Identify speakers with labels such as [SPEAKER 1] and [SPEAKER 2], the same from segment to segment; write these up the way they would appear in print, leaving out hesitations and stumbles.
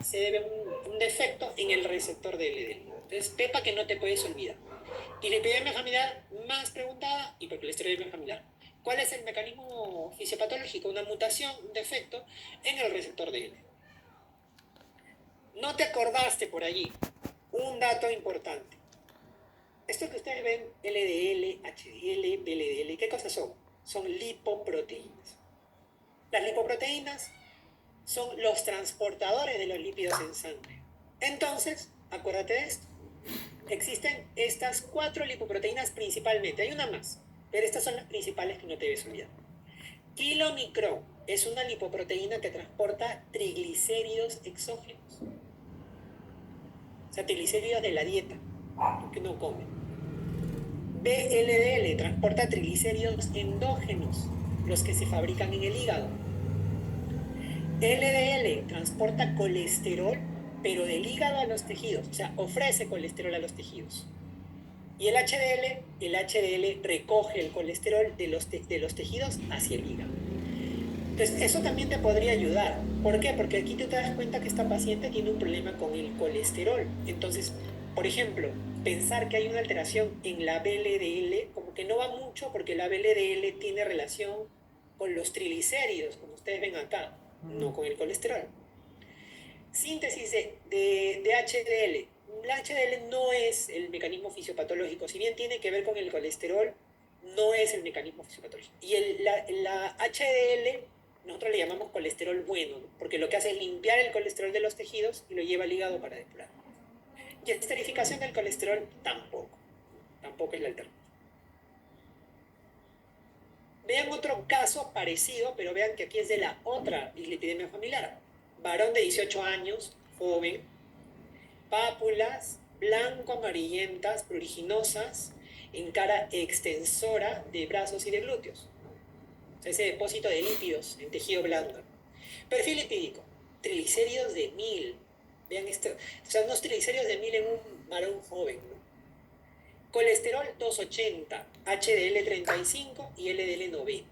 [SPEAKER 1] se debe a un defecto en el receptor de LDL. Entonces, PEPA que no te puedes olvidar. Dislipidemia familiar más preguntada, hipercolesterolemia familiar. ¿Cuál es el mecanismo fisiopatológico? Una mutación, un defecto en el receptor de LDL. No te acordaste por allí. Un dato importante. Esto que ustedes ven, LDL, HDL, VLDL, ¿qué cosas son? Son lipoproteínas. Las lipoproteínas son los transportadores de los lípidos en sangre. Entonces, acuérdate de esto. Existen estas 4 lipoproteínas principalmente. Hay una más, pero estas son las principales que no te debes olvidar. Kilomicron es una lipoproteína que transporta triglicéridos exógenos. O sea, triglicéridos de la dieta, que no comen. VLDL transporta triglicéridos endógenos, los que se fabrican en el hígado. LDL transporta colesterol, pero del hígado a los tejidos, o sea, ofrece colesterol a los tejidos. Y el HDL recoge el colesterol de los tejidos hacia el hígado. Entonces, eso también te podría ayudar. ¿Por qué? Porque aquí tú te das cuenta que esta paciente tiene un problema con el colesterol. Entonces, por ejemplo, pensar que hay una alteración en la VLDL, como que no va mucho porque la VLDL tiene relación con los triglicéridos, como ustedes ven acá, no con el colesterol. Síntesis de HDL. La HDL no es el mecanismo fisiopatológico, si bien tiene que ver con el colesterol, no es el mecanismo fisiopatológico. Y la HDL nosotros le llamamos colesterol bueno, ¿no? Porque lo que hace es limpiar el colesterol de los tejidos y lo lleva al hígado para depurar. Y esterificación del colesterol tampoco es la alternativa. Vean otro caso parecido, pero vean que aquí es de la otra dislipidemia familiar. Varón de 18 años, joven, pápulas blanco-amarillentas, pruriginosas, en cara extensora de brazos y de glúteos. O sea, ese depósito de lípidos en tejido blando. Perfil lipídico, triglicéridos de 1000. Vean esto, o sea, unos triglicéridos de 1000 en un varón joven, ¿no? Colesterol 280, HDL 35 y LDL 90.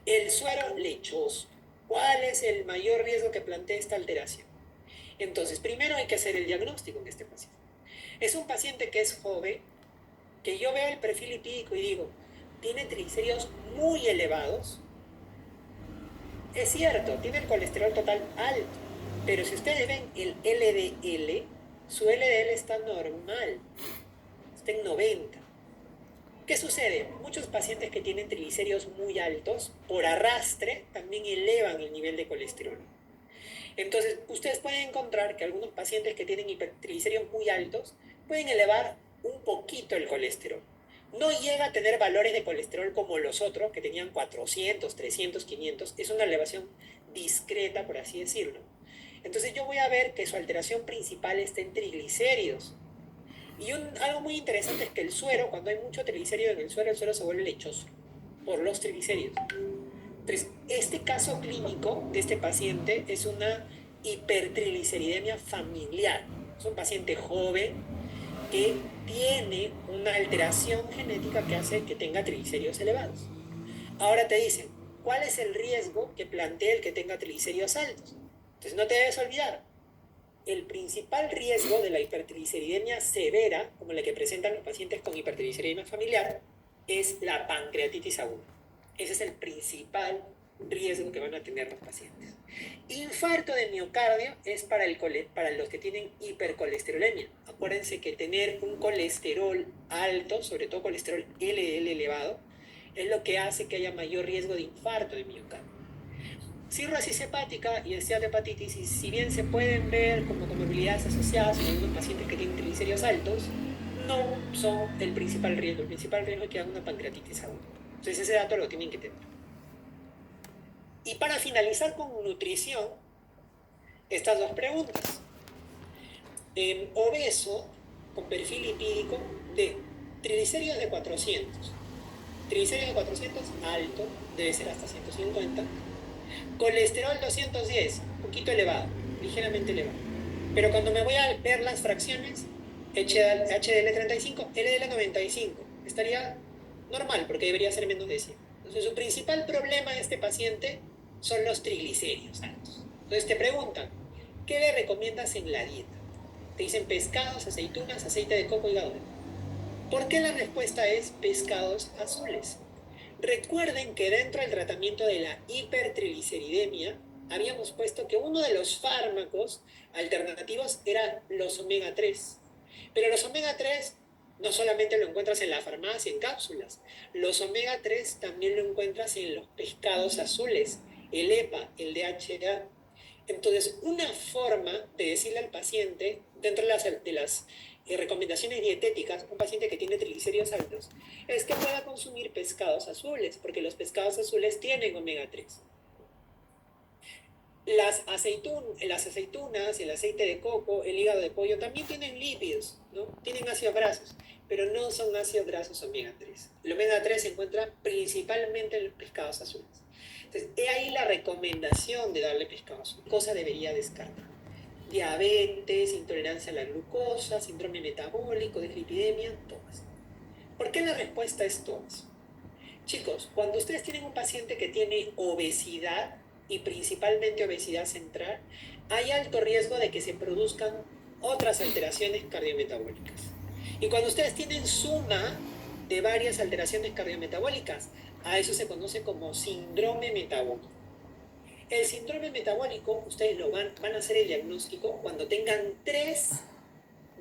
[SPEAKER 1] El suero lechoso. ¿Cuál es el mayor riesgo que plantea esta alteración? Entonces, primero hay que hacer el diagnóstico en este paciente. Es un paciente que es joven, que yo veo el perfil lipídico y digo, tiene triglicéridos muy elevados. Es cierto, tiene el colesterol total alto, pero si ustedes ven el LDL, su LDL está normal, está en 90. ¿Qué sucede? Muchos pacientes que tienen triglicéridos muy altos, por arrastre, también elevan el nivel de colesterol. Entonces, ustedes pueden encontrar que algunos pacientes que tienen hipertriglicéridos muy altos pueden elevar un poquito el colesterol. No llega a tener valores de colesterol como los otros, que tenían 400, 300, 500. Es una elevación discreta, por así decirlo. Entonces yo voy a ver que su alteración principal está en triglicéridos. Y algo muy interesante es que el suero, cuando hay mucho triglicérido en el suero se vuelve lechoso por los triglicéridos. Entonces, este caso clínico de este paciente es una hipertrigliceridemia familiar. Es un paciente joven que tiene una alteración genética que hace que tenga triglicéridos elevados. Ahora te dicen, ¿cuál es el riesgo que plantea el que tenga triglicéridos altos? Entonces, no te debes olvidar, el principal riesgo de la hipertrigliceridemia severa, como la que presentan los pacientes con hipertrigliceridemia familiar, es la pancreatitis aguda. Ese es el principal riesgo que van a tener los pacientes. Infarto de miocardio es para los que tienen hipercolesterolemia. Acuérdense que tener un colesterol alto, sobre todo colesterol LDL elevado, es lo que hace que haya mayor riesgo de infarto de miocardio. Cirrosis hepática y esteatohepatitis, si bien se pueden ver como comorbilidades asociadas en algunos pacientes que tienen triglicéridos altos, no son el principal riesgo. El principal riesgo es que hagan una pancreatitis aguda. Entonces ese dato lo tienen que tener. Y para finalizar con nutrición, estas dos preguntas. Obeso con perfil lipídico de triglicéridos de 400. Triglicéridos de 400, alto, debe ser hasta 150. Colesterol 210, un poquito elevado, ligeramente elevado. Pero cuando me voy a ver las fracciones, HDL 35, LDL 95, estaría normal porque debería ser menos de 100. Entonces su principal problema de este paciente son los triglicéridos altos. Entonces te preguntan, ¿qué le recomiendas en la dieta? Te dicen pescados, aceitunas, aceite de coco y hígado. ¿Por qué la respuesta es pescados azules? Recuerden que dentro del tratamiento de la hipertrigliceridemia habíamos puesto que uno de los fármacos alternativos era los omega 3. Pero los omega 3 no solamente lo encuentras en la farmacia, en cápsulas. Los omega 3 también lo encuentras en los pescados azules, el EPA, el DHA. Entonces, una forma de decirle al paciente, dentro de las recomendaciones dietéticas, un paciente que tiene triglicéridos altos, es que pueda consumir pescados azules, porque los pescados azules tienen omega 3. Las aceitunas, el aceite de coco, el hígado de pollo también tienen lípidos, ¿no? Tienen ácidos grasos, pero no son ácidos grasos omega 3. El omega 3 se encuentra principalmente en los pescados azules. Entonces, he ahí la recomendación de darle pescado azul. Cosa debería descartar. Diabetes, intolerancia a la glucosa, síndrome metabólico, dislipidemia, todas. ¿Por qué la respuesta es todas? Chicos, cuando ustedes tienen un paciente que tiene obesidad, y principalmente obesidad central, hay alto riesgo de que se produzcan otras alteraciones cardiometabólicas. Y cuando ustedes tienen suma de varias alteraciones cardiometabólicas, a eso se conoce como síndrome metabólico. El síndrome metabólico, ustedes van a hacer el diagnóstico cuando tengan 3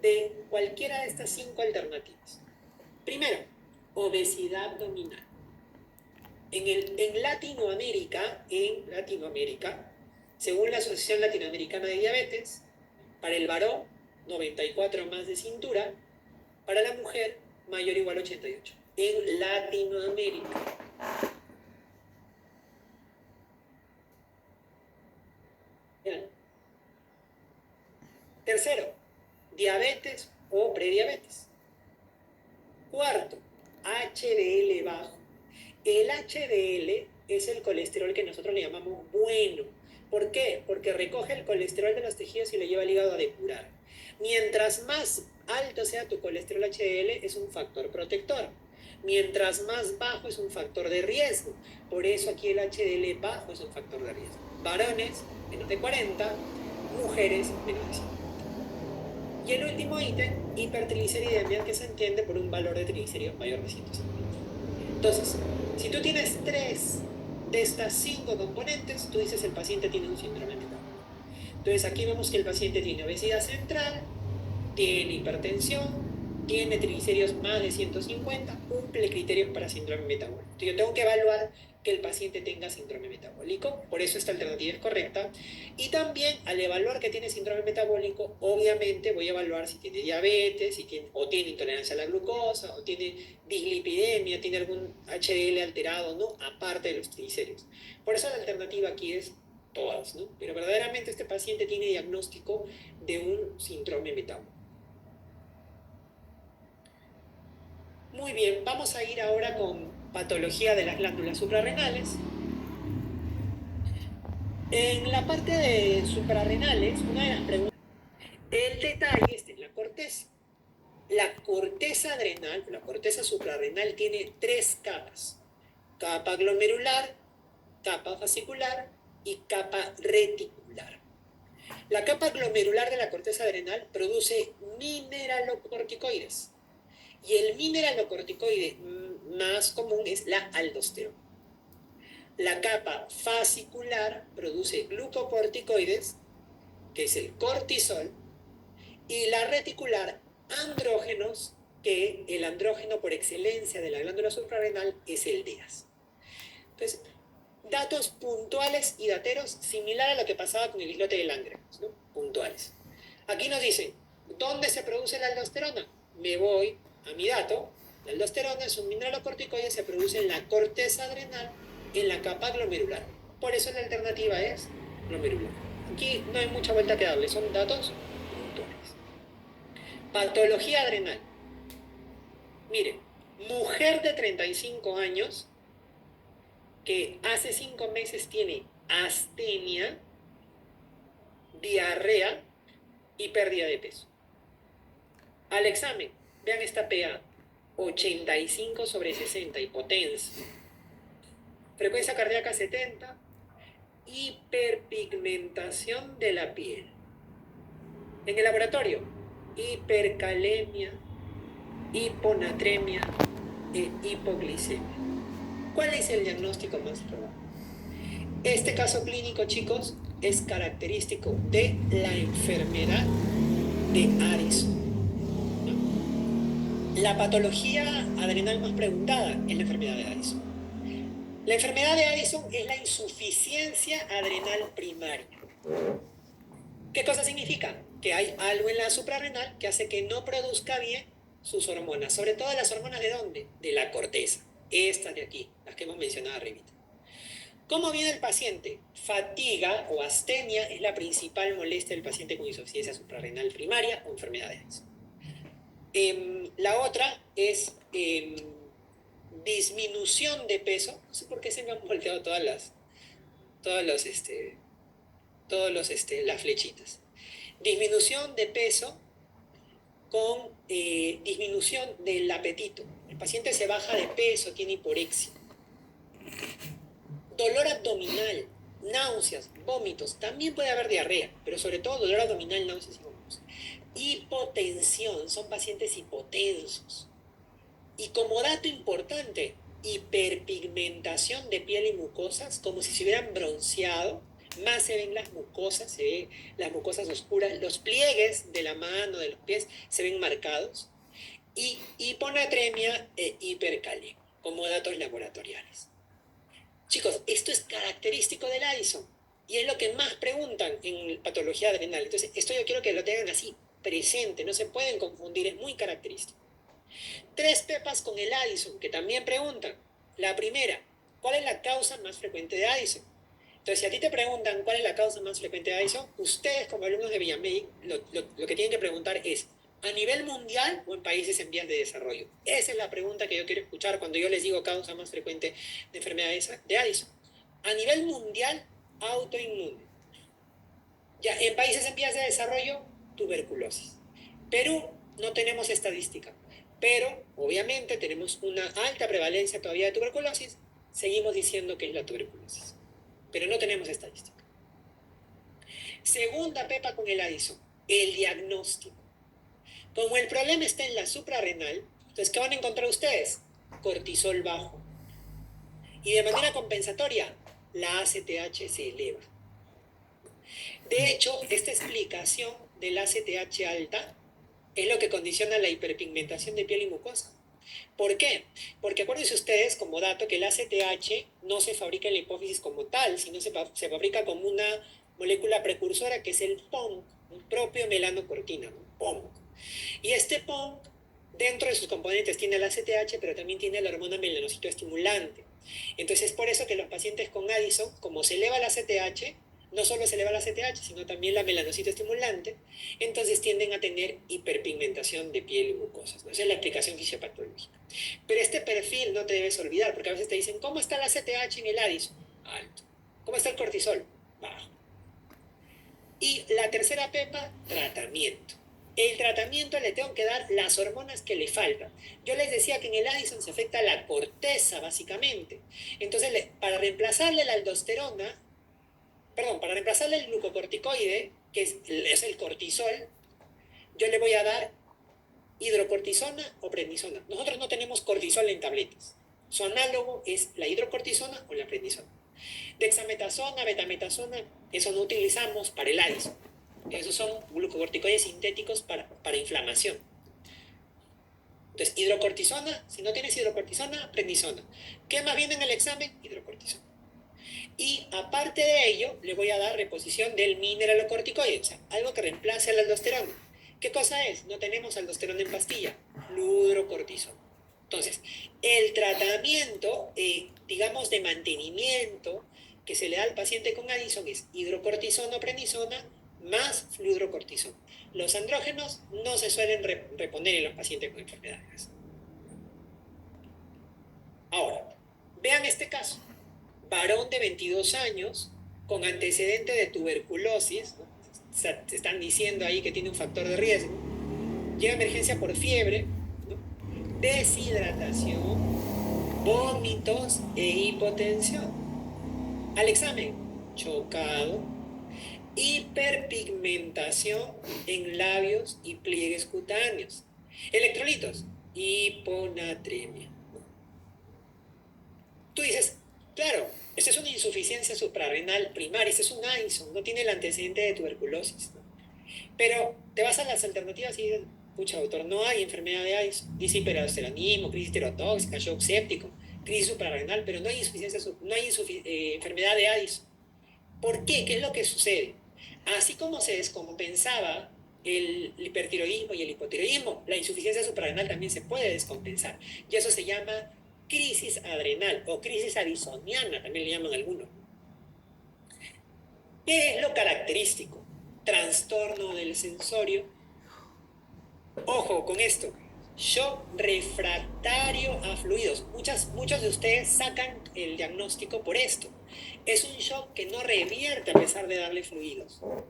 [SPEAKER 1] de cualquiera de estas 5 alternativas. Primero, obesidad abdominal. En Latinoamérica, según la Asociación Latinoamericana de Diabetes, para el varón, 94 más de cintura, para la mujer, mayor o igual a 88. En Latinoamérica. Bien. Tercero, diabetes o prediabetes. Cuarto, HDL bajo. El HDL es el colesterol que nosotros le llamamos bueno. ¿Por qué? Porque recoge el colesterol de los tejidos y lo lleva al hígado a depurar. Mientras más alto sea tu colesterol HDL, es un factor protector. Mientras más bajo es un factor de riesgo. Por eso aquí el HDL bajo es un factor de riesgo. Varones, menos de 40, mujeres, menos de 50. Y el último ítem, hipertrigliceridemia, que se entiende por un valor de triglicéridos mayor de 150. Entonces, si tú tienes 3 de estas 5 componentes, tú dices el paciente tiene un síndrome metabólico. Entonces aquí vemos que el paciente tiene obesidad central, tiene hipertensión, tiene triglicéridos más de 150, cumple criterios para síndrome metabólico. Entonces yo tengo que evaluar que el paciente tenga síndrome metabólico, por eso esta alternativa es correcta. Y también al evaluar que tiene síndrome metabólico, obviamente voy a evaluar si tiene diabetes, o tiene intolerancia a la glucosa, o tiene dislipidemia, tiene algún HDL alterado, ¿no? Aparte de los triglicéridos. Por eso la alternativa aquí es todas, ¿no? Pero verdaderamente este paciente tiene diagnóstico de un síndrome metabólico. Muy bien, vamos a ir ahora con patología de las glándulas suprarrenales. En la parte de suprarrenales, una de las preguntas, el detalle está en la corteza. La corteza adrenal, la corteza suprarrenal tiene 3 capas. Capa glomerular, capa fascicular y capa reticular. La capa glomerular de la corteza adrenal produce mineralocorticoides. Y el mineralocorticoide más común es la aldosterona. La capa fascicular produce glucocorticoides, que es el cortisol, y la reticular, andrógenos, que el andrógeno por excelencia de la glándula suprarrenal es el DEAS. Entonces, datos puntuales y dateros similar a lo que pasaba con el islote de Langerhans, ¿no? Puntuales. Aquí nos dicen, ¿dónde se produce la aldosterona? Me voy a mi dato. La aldosterona es un mineralocorticoide, se produce en la corteza adrenal, en la capa glomerular. Por eso la alternativa es glomerular. Aquí no hay mucha vuelta que darle, son datos puntuales. Patología adrenal. Miren, mujer de 35 años que hace 5 meses tiene astenia, diarrea y pérdida de peso. Al examen, vean esta PA, 85/60, hipotensa. Frecuencia cardíaca 70, hiperpigmentación de la piel. En el laboratorio, hipercalemia, hiponatremia e hipoglicemia. ¿Cuál es el diagnóstico más probable? Este caso clínico, chicos, es característico de la enfermedad de Addison. La patología adrenal más preguntada es la enfermedad de Addison. La enfermedad de Addison es la insuficiencia adrenal primaria. ¿Qué cosa significa? Que hay algo en la suprarrenal que hace que no produzca bien sus hormonas, sobre todo las hormonas ¿de dónde? De la corteza, estas de aquí, las que hemos mencionado arriba. ¿Cómo viene el paciente? Fatiga o astenia es la principal molestia del paciente con insuficiencia suprarrenal primaria o enfermedad de Addison. La otra es disminución de peso. No sé por qué se me han volteado las flechitas. Disminución de peso con disminución del apetito. El paciente se baja de peso, tiene hiporexia. Dolor abdominal, náuseas, vómitos. También puede haber diarrea, pero sobre todo dolor abdominal, náuseas y vómitos. Hipotensión, son pacientes hipotensos. Y como dato importante, hiperpigmentación de piel y mucosas, como si se hubieran bronceado. Más se ven las mucosas, se ven las mucosas oscuras, los pliegues de la mano, de los pies, se ven marcados. Y hiponatremia e hipercalemia, como datos laboratoriales. Chicos, esto es característico del Addison y es lo que más preguntan en patología adrenal. Entonces, esto yo quiero que lo tengan así, presente, no se pueden confundir, es muy característico. 3 pepas con el Addison, que también preguntan. La primera, ¿cuál es la causa más frecuente de Addison? Entonces, si a ti te preguntan cuál es la causa más frecuente de Addison, ustedes como alumnos de Villamedic, lo que tienen que preguntar es, ¿a nivel mundial o en países en vías de desarrollo? Esa es la pregunta que yo quiero escuchar cuando yo les digo causa más frecuente de enfermedad de Addison. A nivel mundial, autoinmune. Ya, en países en vías de desarrollo, tuberculosis. Perú, no tenemos estadística, pero obviamente tenemos una alta prevalencia todavía de tuberculosis. Seguimos diciendo que es la tuberculosis, pero no tenemos estadística. Segunda pepa con el Addison, el diagnóstico. Como el problema está en la suprarrenal, entonces, ¿qué van a encontrar ustedes? Cortisol bajo. Y de manera compensatoria, la ACTH se eleva. De hecho, esta explicación del ACTH alta es lo que condiciona la hiperpigmentación de piel y mucosa. ¿Por qué? Porque acuérdense ustedes, como dato, que el ACTH no se fabrica en la hipófisis como tal, sino se fabrica como una molécula precursora que es el PONC, un propio melanocortina, un PONC. Y este PONC, dentro de sus componentes, tiene el ACTH, pero también tiene la hormona melanocito estimulante. Entonces es por eso que los pacientes con Addison, como se eleva el ACTH, no solo se eleva la ACTH, sino también la melanocito estimulante, entonces tienden a tener hiperpigmentación de piel y mucosas, ¿no? Esa es la explicación fisiopatológica. Pero este perfil no te debes olvidar, porque a veces te dicen, ¿cómo está la ACTH en el Addison? Alto. ¿Cómo está el cortisol? Bajo. Y la tercera pepa, tratamiento. El tratamiento le tengo que dar las hormonas que le faltan. Yo les decía que en el Addison se afecta la corteza, básicamente. Entonces, para reemplazarle la aldosterona, para reemplazarle el glucocorticoide, que es el cortisol, yo le voy a dar hidrocortisona o prednisona. Nosotros no tenemos cortisol en tabletas. Su análogo es la hidrocortisona o la prednisona. Dexametasona, betametasona, eso no utilizamos para el Addison. Esos son glucocorticoides sintéticos para inflamación. Entonces, hidrocortisona, si no tienes hidrocortisona, prednisona. ¿Qué más viene en el examen? Hidrocortisona. Y aparte de ello, le voy a dar reposición del mineralocorticoide, o sea, algo que reemplace a la aldosterona. ¿Qué cosa es? No tenemos aldosterona en pastilla, fludrocortisona. Entonces, el tratamiento, digamos, de mantenimiento que se le da al paciente con Addison es hidrocortisona o prednisona más fludrocortisona. Los andrógenos no se suelen reponer en los pacientes con enfermedades. Ahora, vean este caso. Varón de 22 años con antecedente de tuberculosis, ¿no? Se están diciendo ahí que tiene un factor de riesgo, llega a emergencia por fiebre, ¿no? Deshidratación, vómitos e hipotensión. Al examen, chocado, hiperpigmentación en labios y pliegues cutáneos. Electrolitos, hiponatremia. Tú dices, claro, esta es una insuficiencia suprarrenal primaria, este es un Addison, no tiene el antecedente de tuberculosis, ¿no? Pero te vas a las alternativas y dices, pucha, doctor, no hay enfermedad de Addison. Dice hiperaldosteronismo, crisis tirotóxica, shock séptico, crisis suprarrenal, pero no hay enfermedad de Addison. ¿Por qué? ¿Qué es lo que sucede? Así como se descompensaba el hipertiroidismo y el hipotiroidismo, la insuficiencia suprarrenal también se puede descompensar. Y eso se llama crisis adrenal o crisis addisoniana, también le llaman algunos. ¿Qué es lo característico? Trastorno del sensorio. Ojo con esto. Shock refractario a fluidos. Muchos de ustedes sacan el diagnóstico por esto. Es un shock que no revierte a pesar de darle fluidos, ¿no?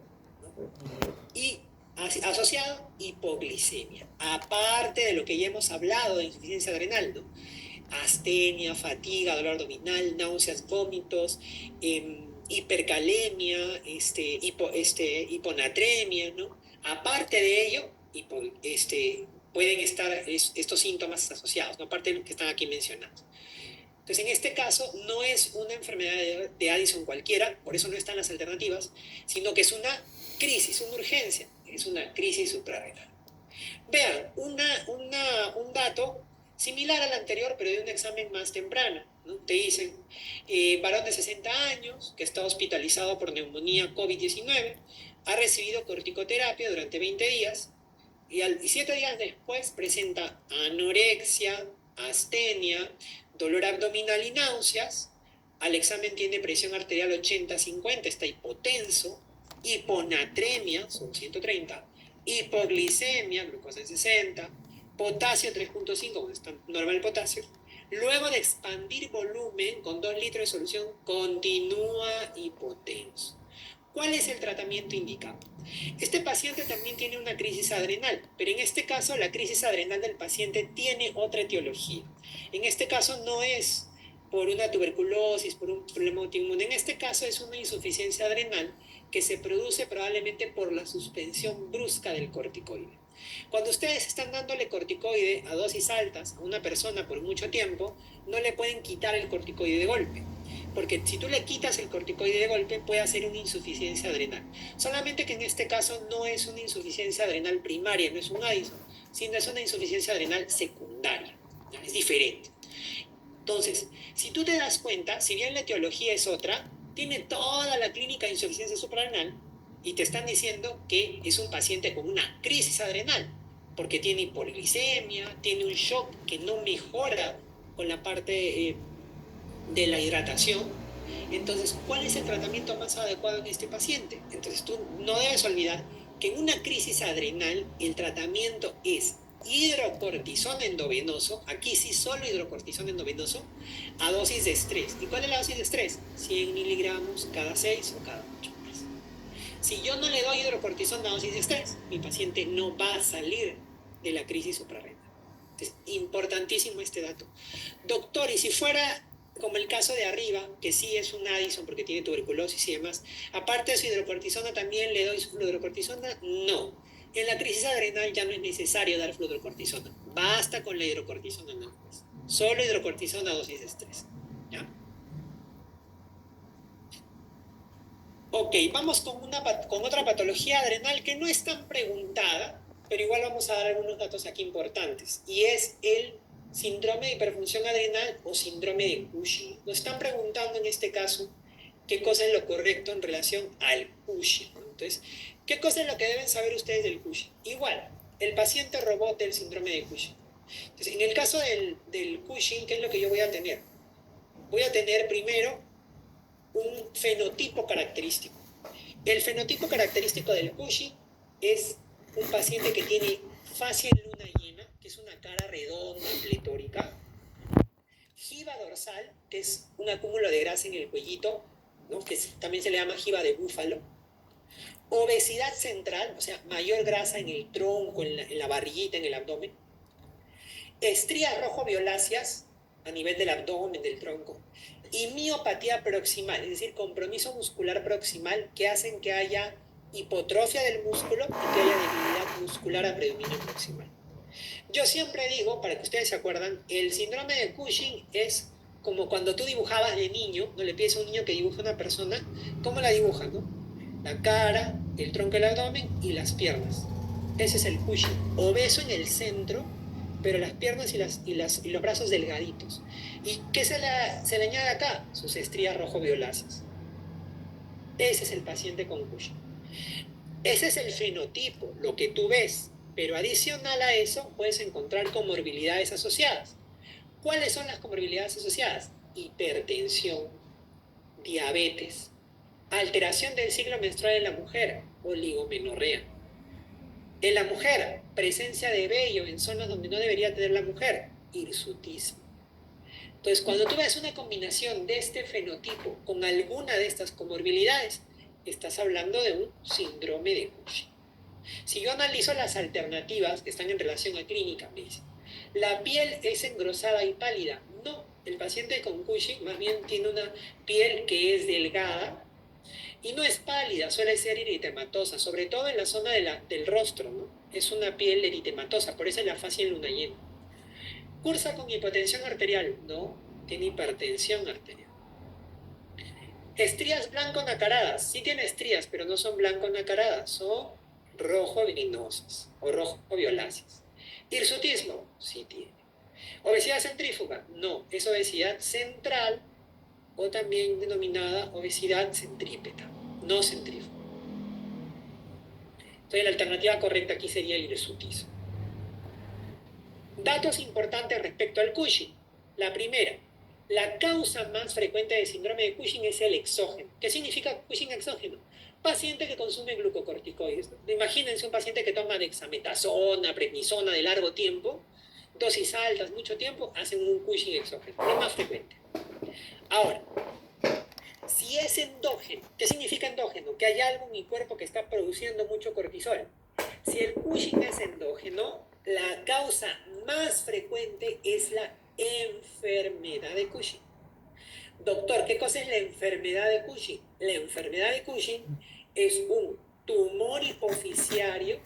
[SPEAKER 1] Y asociado hipoglicemia. Aparte de lo que ya hemos hablado de insuficiencia adrenal, ¿no? Astenia, fatiga, dolor abdominal, náuseas, vómitos, hipercalemia, hiponatremia, ¿no? Aparte de ello, pueden estar estos síntomas asociados, ¿no? Aparte de lo que están aquí mencionados. Entonces, en este caso, no es una enfermedad de Addison cualquiera, por eso no están las alternativas, sino que es una crisis, una urgencia, es una crisis suprarrenal. Vean, un dato similar al anterior, pero de un examen más temprano, ¿no? Te dicen, varón de 60 años que está hospitalizado por neumonía COVID-19, ha recibido corticoterapia durante 20 días y 7 días después presenta anorexia, astenia, dolor abdominal y náuseas. Al examen tiene presión arterial 80-50, está hipotenso, hiponatremia, son 130, hipoglicemia, glucosa en 60, potasio 3.5, está normal el potasio. Luego de expandir volumen con 2 litros de solución, continúa hipotenso. ¿Cuál es el tratamiento indicado? Este paciente también tiene una crisis adrenal, pero en este caso la crisis adrenal del paciente tiene otra etiología. En este caso no es por una tuberculosis, por un problema autoinmune, en este caso es una insuficiencia adrenal que se produce probablemente por la suspensión brusca del corticoide. Cuando ustedes están dándole corticoide a dosis altas a una persona por mucho tiempo, no le pueden quitar el corticoide de golpe. Porque si tú le quitas el corticoide de golpe, puede hacer una insuficiencia adrenal. Solamente que en este caso no es una insuficiencia adrenal primaria, no es un Addison, sino es una insuficiencia adrenal secundaria. ¿Ya? Es diferente. Entonces, si tú te das cuenta, si bien la etiología es otra, tiene toda la clínica de insuficiencia suprarrenal y te están diciendo que es un paciente con una crisis adrenal, porque tiene hipoglicemia, tiene un shock que no mejora con la parte de la hidratación. Entonces, ¿cuál es el tratamiento más adecuado en este paciente? Entonces, tú no debes olvidar que en una crisis adrenal el tratamiento es hidrocortisona endovenoso, aquí sí solo hidrocortisona endovenoso, a dosis de estrés. ¿Y cuál es la dosis de estrés? 100 miligramos cada 6 o cada 8 horas. Si yo no le doy hidrocortisona a dosis de estrés, mi paciente no va a salir de la crisis suprarrenal. Es importantísimo este dato. Doctor, y si fuera como el caso de arriba, que sí es un Addison porque tiene tuberculosis y demás, aparte de su hidrocortisona, ¿también le doy su fluorocortisona? No. En la crisis adrenal ya no es necesario dar fluorocortisona. Basta con la hidrocortisona nada más. Solo hidrocortisona a dosis de estrés. ¿Ya? Ok, vamos con otra patología adrenal que no es tan preguntada, pero igual vamos a dar algunos datos aquí importantes. Y es el síndrome de hiperfunción adrenal o síndrome de Cushing. Nos están preguntando en este caso qué cosa es lo correcto en relación al Cushing. Entonces, ¿qué cosa es lo que deben saber ustedes del Cushing? Igual, el paciente robot del síndrome de Cushing. Entonces, en el caso del Cushing, ¿qué es lo que yo voy a tener? Voy a tener primero un fenotipo característico. El fenotipo característico del Cushing es un paciente que tiene facie en luna llena, que es una cara redonda, pletórica, jiba dorsal, que es un acúmulo de grasa en el cuellito, ¿no? Que también se le llama jiba de búfalo, obesidad central, o sea, mayor grasa en el tronco, en la barriguita, en el abdomen, estrías rojo-violáceas a nivel del abdomen, del tronco, y miopatía proximal, es decir, compromiso muscular proximal, que hacen que haya hipotrofia del músculo y que haya debilidad muscular a predominio proximal. Yo siempre digo, para que ustedes se acuerdan, el síndrome de Cushing es como cuando tú dibujabas de niño, no le pides a un niño que dibuje a una persona, ¿cómo la dibuja, no? La cara, el tronco del abdomen y las piernas. Ese es el Cushing. Obeso en el centro, pero las piernas y los brazos delgaditos. ¿Y qué se le añade acá? Sus estrías rojo-violáceas. Ese es el paciente con Cushing. Ese es el fenotipo, lo que tú ves. Pero adicional a eso, puedes encontrar comorbilidades asociadas. ¿Cuáles son las comorbilidades asociadas? Hipertensión, diabetes, alteración del ciclo menstrual en la mujer, oligomenorrea. En la mujer, presencia de vello en zonas donde no debería tener la mujer, hirsutismo. Entonces, cuando tú ves una combinación de este fenotipo con alguna de estas comorbilidades, estás hablando de un síndrome de Cushing. Si yo analizo las alternativas que están en relación a clínica, me dice, la piel es engrosada y pálida. No, el paciente con Cushing más bien tiene una piel que es delgada y no es pálida, suele ser eritematosa, sobre todo en la zona del rostro, ¿no? Es una piel eritematosa, por eso es la fascia en luna llena. Cursa con hipotensión arterial, no, tiene hipertensión arterial. Estrías blanco-nacaradas, sí tiene estrías, pero no son blanco-nacaradas, son rojo-vinosas o rojo-violáceas. Hirsutismo, sí tiene. Obesidad centrífuga, no, es obesidad central o también denominada obesidad centrípeta, no centrífuga. Entonces la alternativa correcta aquí sería el hirsutismo. Datos importantes respecto al Cushing. La primera, la causa más frecuente de síndrome de Cushing es el exógeno. ¿Qué significa Cushing exógeno? Paciente que consume glucocorticoides. Imagínense un paciente que toma dexametasona, prednisona de largo tiempo, dosis altas, mucho tiempo, hacen un Cushing exógeno. Lo más frecuente. Ahora, si es endógeno, ¿qué significa endógeno? Que hay algo en mi cuerpo que está produciendo mucho cortisol. Si el Cushing es endógeno, la causa más frecuente es la enfermedad de Cushing. Doctor, ¿qué cosa es la enfermedad de Cushing? La enfermedad de Cushing es un tumor hipoficiario